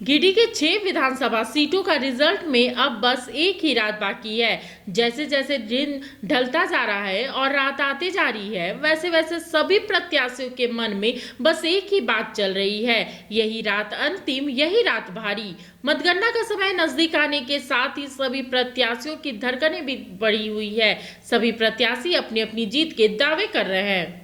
गिरिडीह के 6 विधानसभा सीटों का रिजल्ट में अब बस एक ही रात बाकी है। जैसे जैसे दिन ढलता जा रहा है और रात आते जा रही है, वैसे वैसे सभी प्रत्याशियों के मन में बस एक ही बात चल रही है, यही रात अंतिम, यही रात भारी। मतगणना का समय नजदीक आने के साथ ही सभी प्रत्याशियों की धड़कनें भी बढ़ी हुई है। सभी प्रत्याशी अपनी अपनी जीत के दावे कर रहे हैं।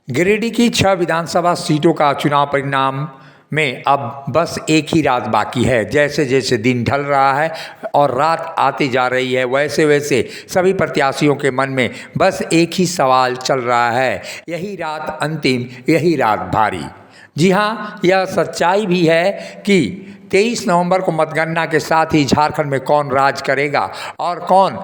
गिरिडीह की 6 विधानसभा सीटों का चुनाव परिणाम में अब बस एक ही रात बाकी है। जैसे जैसे दिन ढल रहा है और रात आती जा रही है, वैसे वैसे सभी प्रत्याशियों के मन में बस एक ही सवाल चल रहा है, यही रात अंतिम, यही रात भारी। जी हाँ, यह सच्चाई भी है कि 23 नवंबर को मतगणना के साथ ही झारखंड में कौन राज करेगा और कौन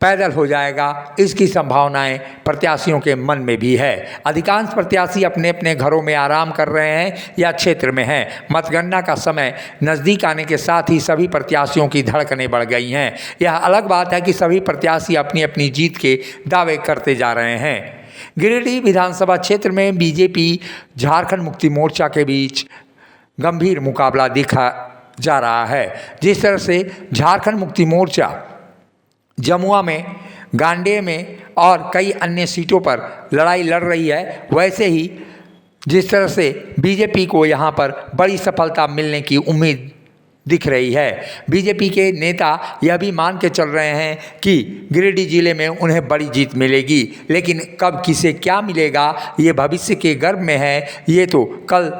पैदल हो जाएगा, इसकी संभावनाएं प्रत्याशियों के मन में भी है। अधिकांश प्रत्याशी अपने अपने घरों में आराम कर रहे हैं या क्षेत्र में हैं। मतगणना का समय नज़दीक आने के साथ ही सभी प्रत्याशियों की धड़कनें बढ़ गई हैं। यह अलग बात है कि सभी प्रत्याशी अपनी अपनी जीत के दावे करते जा रहे हैं। गिरिडीह विधानसभा क्षेत्र में बीजेपी झारखंड मुक्ति मोर्चा के बीच गंभीर मुकाबला देखा जा रहा है। जिस तरह से झारखंड मुक्ति मोर्चा जमुआ में, गांडेय में और कई अन्य सीटों पर लड़ाई लड़ रही है, वैसे ही जिस तरह से बीजेपी को यहाँ पर बड़ी सफलता मिलने की उम्मीद दिख रही है। बीजेपी के नेता यह भी मान के चल रहे हैं कि गिरिडीह जिले में उन्हें बड़ी जीत मिलेगी, लेकिन कब किसे क्या मिलेगा ये भविष्य के गर्भ में है। ये तो कल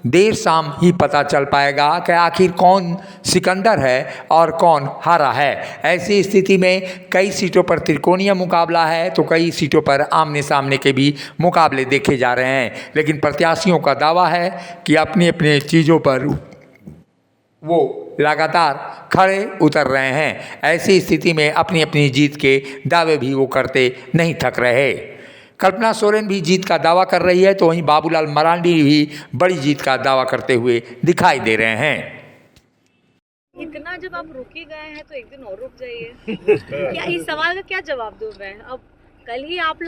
देर शाम ही पता चल पाएगा कि आखिर कौन सिकंदर है और कौन हारा है। ऐसी स्थिति में कई सीटों पर त्रिकोणीय मुकाबला है तो कई सीटों पर आमने सामने के भी मुकाबले देखे जा रहे हैं, लेकिन प्रत्याशियों का दावा है कि अपनी अपनी चीज़ों पर वो लगातार खड़े उतर रहे हैं। ऐसी स्थिति में अपनी अपनी जीत के दावे भी वो करते नहीं थक रहे। कल्पना सोरेन भी जीत का दावा कर रही है, तो वहीं बाबूलाल मरांडी भी बड़ी जीत का दावा करते हुए दिखाई दे रहे हैं। इतना जब आप रुक ही गए हैं तो एक दिन और रुक जाइए। क्या इस सवाल का क्या जवाब दूं मैं? अब कल ही आप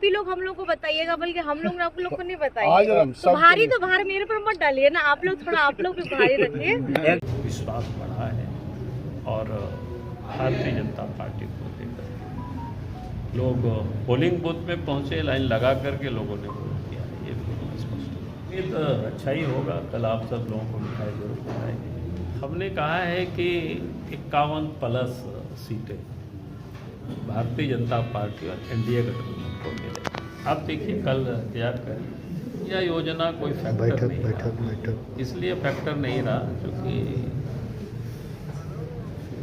ही लोग हम लोग को बताइएगा, बल्कि हम लोग आप लोग को नहीं बताइए। तो भारी तो भार मेरे पर मत डालिए ना, आप लोग भी भारी रखिए। विश्वास बढ़ा है और भारतीय जनता पार्टी को लेकर लोग पोलिंग बूथ में पहुंचे, लाइन लगा करके लोगों ने वोट किया। ये भी स्पष्ट ये तो अच्छा ही होगा। कल आप सब लोगों को मिठाई जरूर खिलाएंगे। हमने कहा है कि 51+ सीटें भारतीय जनता पार्टी और एनडीए गठबंधन को मिले। अब देखिए कल इंतजार करें। यह योजना कोई फैक्टर नहीं रहा, इसलिए फैक्टर नहीं रहा क्योंकि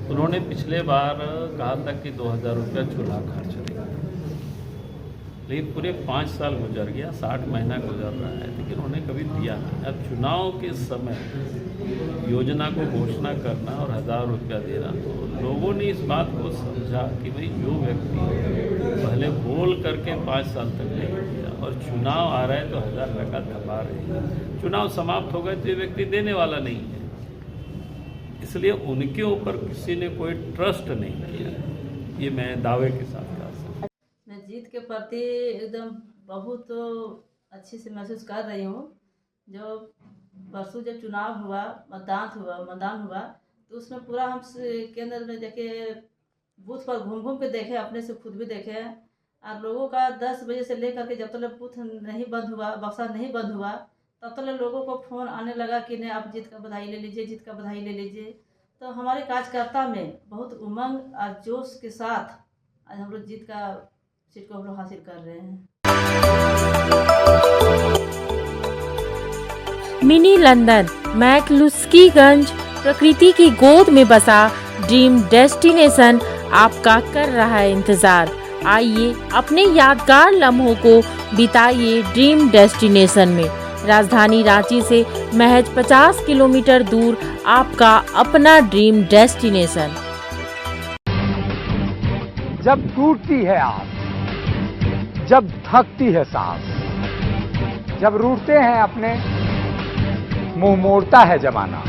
उन्होंने पिछले बार कहा था कि 2000 रुपया चूल्हा खर्च देगा, लेकिन पूरे 5 साल गुजर गया, 60 महीना गुजर रहा है, लेकिन उन्होंने कभी दिया नहीं। अब चुनाव के समय योजना को घोषणा करना और 1000 रुपया देना, तो लोगों ने इस बात को समझा कि भाई जो व्यक्ति पहले बोल करके 5 साल तक नहीं दिया और चुनाव आ रहा है तो 1000 रुपये का दबा रहे हैं, चुनाव समाप्त हो गए तो ये व्यक्ति देने वाला नहीं है, इसलिए उनके ऊपर किसी ने कोई ट्रस्ट नहीं किया। ये मैं दावे के साथ कह सकता हूँ। मैं जीत के प्रति एकदम बहुत अच्छे से महसूस कर रही हूँ। जो परसों जब चुनाव हुआ, मतदान हुआ तो उसमें पूरा हम केंद्र में देखे, बूथ पर घूम घूम के देखे, अपने से खुद भी देखे। और लोगों का 10 बजे से लेकर के जब तक बूथ नहीं बंद हुआ, बक्सा नहीं बंद हुआ, तब तक लोगों को फ़ोन आने लगा कि नहीं आप जीत का बधाई ले लीजिए, जीत का बधाई ले लीजिए। तो हमारे कार्यकर्ता में बहुत उमंग और जोश के साथ आज हम लोग जीत का सीट को हम लोग हासिल कर रहे हैं। मिनी लंदन मैक्लुस्कीगंज प्रकृति की गोद में बसा ड्रीम डेस्टिनेशन आपका कर रहा है इंतजार। आइए अपने यादगार लम्हों को बिताइए ड्रीम डेस्टिनेशन में। राजधानी रांची से महज 50 किलोमीटर दूर आपका अपना ड्रीम डेस्टिनेशन। जब टूटती है आस, जब थकती है सांस, जब रूठते हैं अपने, मुंह मोड़ता है जमाना,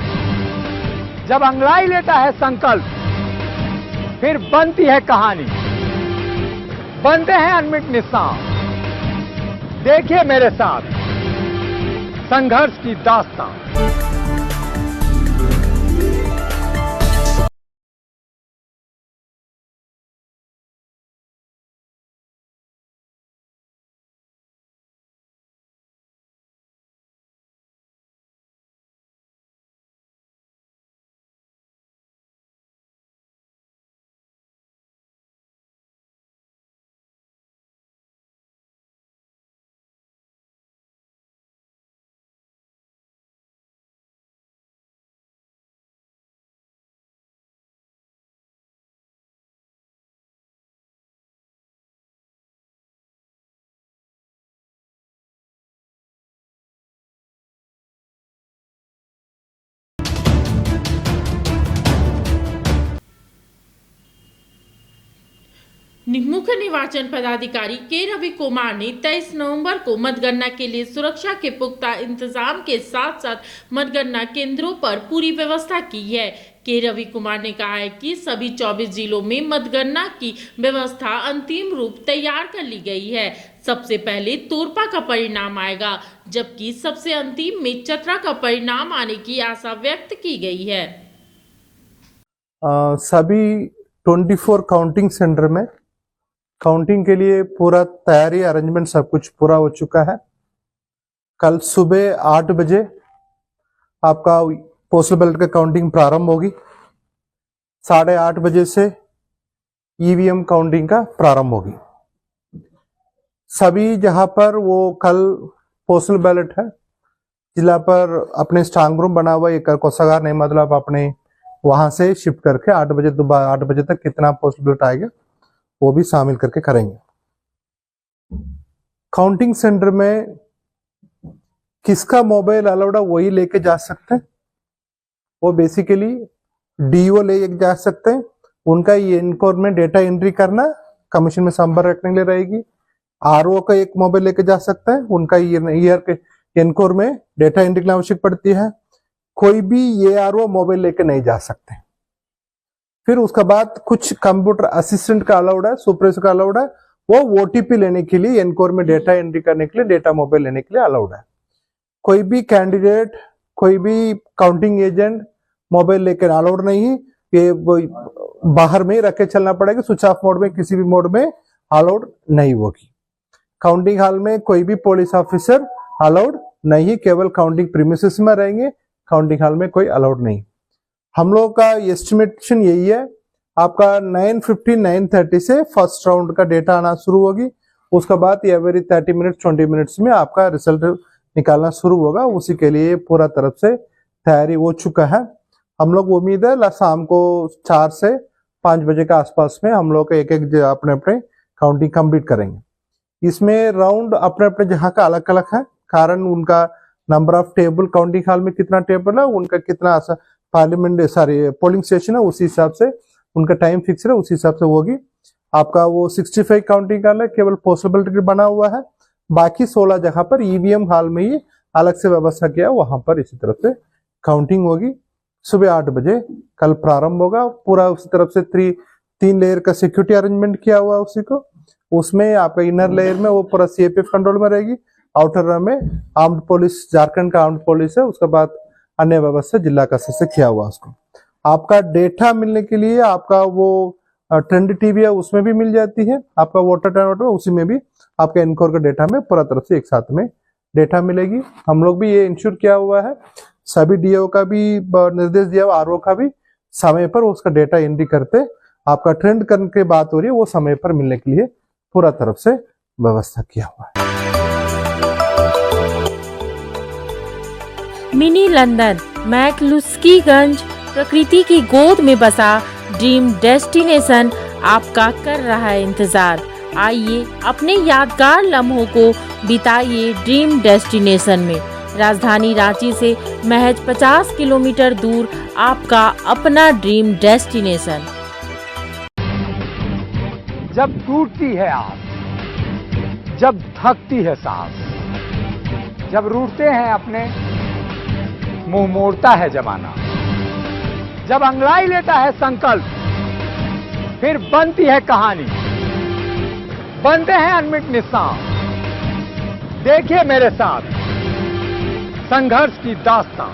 जब अंगड़ाई लेता है संकल्प, फिर बनती है कहानी, बनते हैं अनमिट निशान। देखिए मेरे साथ संघर्ष की दास्तां। मुख्य निर्वाचन पदाधिकारी के रवि कुमार ने 23 नवंबर को मतगणना के लिए सुरक्षा के पुख्ता इंतजाम के साथ साथ मतगणना केंद्रों पर पूरी व्यवस्था की है। के रवि कुमार ने कहा है कि सभी 24 जिलों में मतगणना की व्यवस्था अंतिम रूप तैयार कर ली गई है। सबसे पहले तोरपा का परिणाम आएगा, जबकि सबसे अंतिम में चतरा का परिणाम आने की आशा व्यक्त की गई है। सभी 24 काउंटिंग सेंटर में काउंटिंग के लिए पूरा तैयारी अरेंजमेंट सब कुछ पूरा हो चुका है। कल सुबह 8 बजे आपका पोस्टल बैलेट का काउंटिंग प्रारंभ होगी। 8:30 बजे से ईवीएम काउंटिंग का प्रारंभ होगी। सभी जहां पर वो कल पोस्टल बैलेट है, जिला पर अपने स्ट्रांग रूम बना हुआ, एक कोषागार नहीं, मतलब अपने वहां से शिफ्ट करके 8 बजे दोबारा 8 बजे तक कितना पोस्टल बैलेट आएगा वो भी शामिल करके करेंगे। काउंटिंग सेंटर में किसका मोबाइल अलाउड है वही लेके जा सकते हैं। वो बेसिकली डीओ ले जा सकते हैं। उनका ये इनकोर में डेटा एंट्री करना कमीशन में संपर्क रखने के लिए रहेगी। आरओ का एक मोबाइल लेके जा सकते हैं। उनका ईयर के इनकोर में डेटा एंट्री की आवश्यक पड़ती है। कोई भी ये आरओ मोबाइल लेके नहीं जा सकते। फिर उसके बाद कुछ कंप्यूटर असिस्टेंट का अलाउड है, सुपरवाइजर का अलाउड है। वो ओटीपी लेने के लिए, एनकोर में डेटा एंट्री करने के लिए, डेटा मोबाइल लेने के लिए अलाउड है। कोई भी कैंडिडेट, कोई भी काउंटिंग एजेंट मोबाइल लेकर अलाउड नहीं। ये बाहर में ही रख के चलना पड़ेगा। स्विच ऑफ मोड में, किसी भी मोड में अलाउड नहीं होगी। काउंटिंग हॉल में कोई भी पुलिस ऑफिसर अलाउड नहीं, केवल काउंटिंग प्रीमिसेस में रहेंगे। काउंटिंग हॉल में कोई अलाउड नहीं। हम लोग का एस्टिमेशन यही है, आपका 9:50 9:30 से फर्स्ट राउंड का डेटा आना शुरू होगी। उसके बाद एवरी 30 मिनट्स 20 मिनट्स में आपका रिजल्ट निकालना शुरू होगा। उसी के लिए पूरा तरफ से तैयारी हो चुका है। हम लोग उम्मीद है शाम को 4 से 5 बजे के आसपास में हम लोग एक अपने अपने काउंटिंग कंप्लीट करेंगे। इसमें राउंड अपने अपने जहाँ का अलग अलग है, कारण उनका number of table, counting hall में कितना टेबल है, उनका कितना पार्लियामेंट पोलिंग स्टेशन है, उसी हिसाब से उनका टाइम फिक्स है, उसी हिसाब से होगी। आपका वो 65 काउंटिंग हॉल है, केवल पोस्टल बैलेट बना हुआ है। बाकी 16 जगह पर ईवीएम हॉल में ही अलग से व्यवस्था किया, वहां पर इसी तरफ से काउंटिंग होगी। सुबह 8 बजे कल प्रारंभ होगा। पूरा उसी तरफ से 3 लेयर का सिक्योरिटी अरेंजमेंट किया हुआ है उसी को। उसमें आपका इनर लेयर में वो पूरा सीएपीएफ कंट्रोल में रहेगी। आउटर में आर्म्ड पुलिस, झारखंड का आर्म्ड पुलिस है। उसके बाद अन्य व्यवस्था जिला का से किया हुआ उसको। आपका डेटा मिलने के लिए आपका वो ट्रेंड टीवी है, उसमें भी मिल जाती है। आपका वोटर टर्नआउट है, उसी में भी आपका इनकोर का डेटा में पूरा तरफ से एक साथ में डेटा मिलेगी। हम लोग भी ये इंश्योर किया हुआ है, सभी डीओ का भी निर्देश दिया हुआ, आरओ का भी समय पर उसका डेटा एंट्री करते आपका ट्रेंड करने की बात हो रही है, वो समय पर मिलने के लिए पूरा तरफ से व्यवस्था किया हुआ है। मिनी लंदन मैक्लुस्कीगंज प्रकृति की गोद में बसा ड्रीम डेस्टिनेशन आपका कर रहा है इंतजार। आइए अपने यादगार लम्हों को बिताइए ड्रीम डेस्टिनेशन में। राजधानी रांची से महज 50 किलोमीटर दूर आपका अपना ड्रीम डेस्टिनेशन। जब टूटती है आस, जब थकती है सांस, जब रूठते हैं अपने, मुंह मोड़ता है जमाना, जब अंगड़ाई लेता है संकल्प, फिर बनती है कहानी, बनते हैं अनमिट निशान। देखिए मेरे साथ संघर्ष की दास्तां।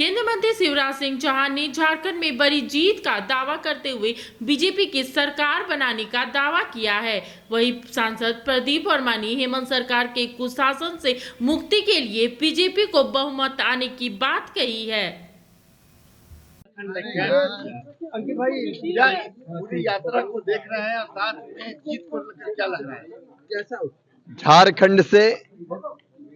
केंद्रीय मंत्री शिवराज सिंह चौहान ने झारखंड में बड़ी जीत का दावा करते हुए बीजेपी की सरकार बनाने का दावा किया है। वहीं सांसद प्रदीप वर्मा ने हेमंत सरकार के कुशासन से मुक्ति के लिए बीजेपी को बहुमत आने की बात कही है। अंकित भाई, पूरी यात्रा को देख रहे हैं और साथ में जीत को लेकर क्या लग रहा है? कैसा झारखंड से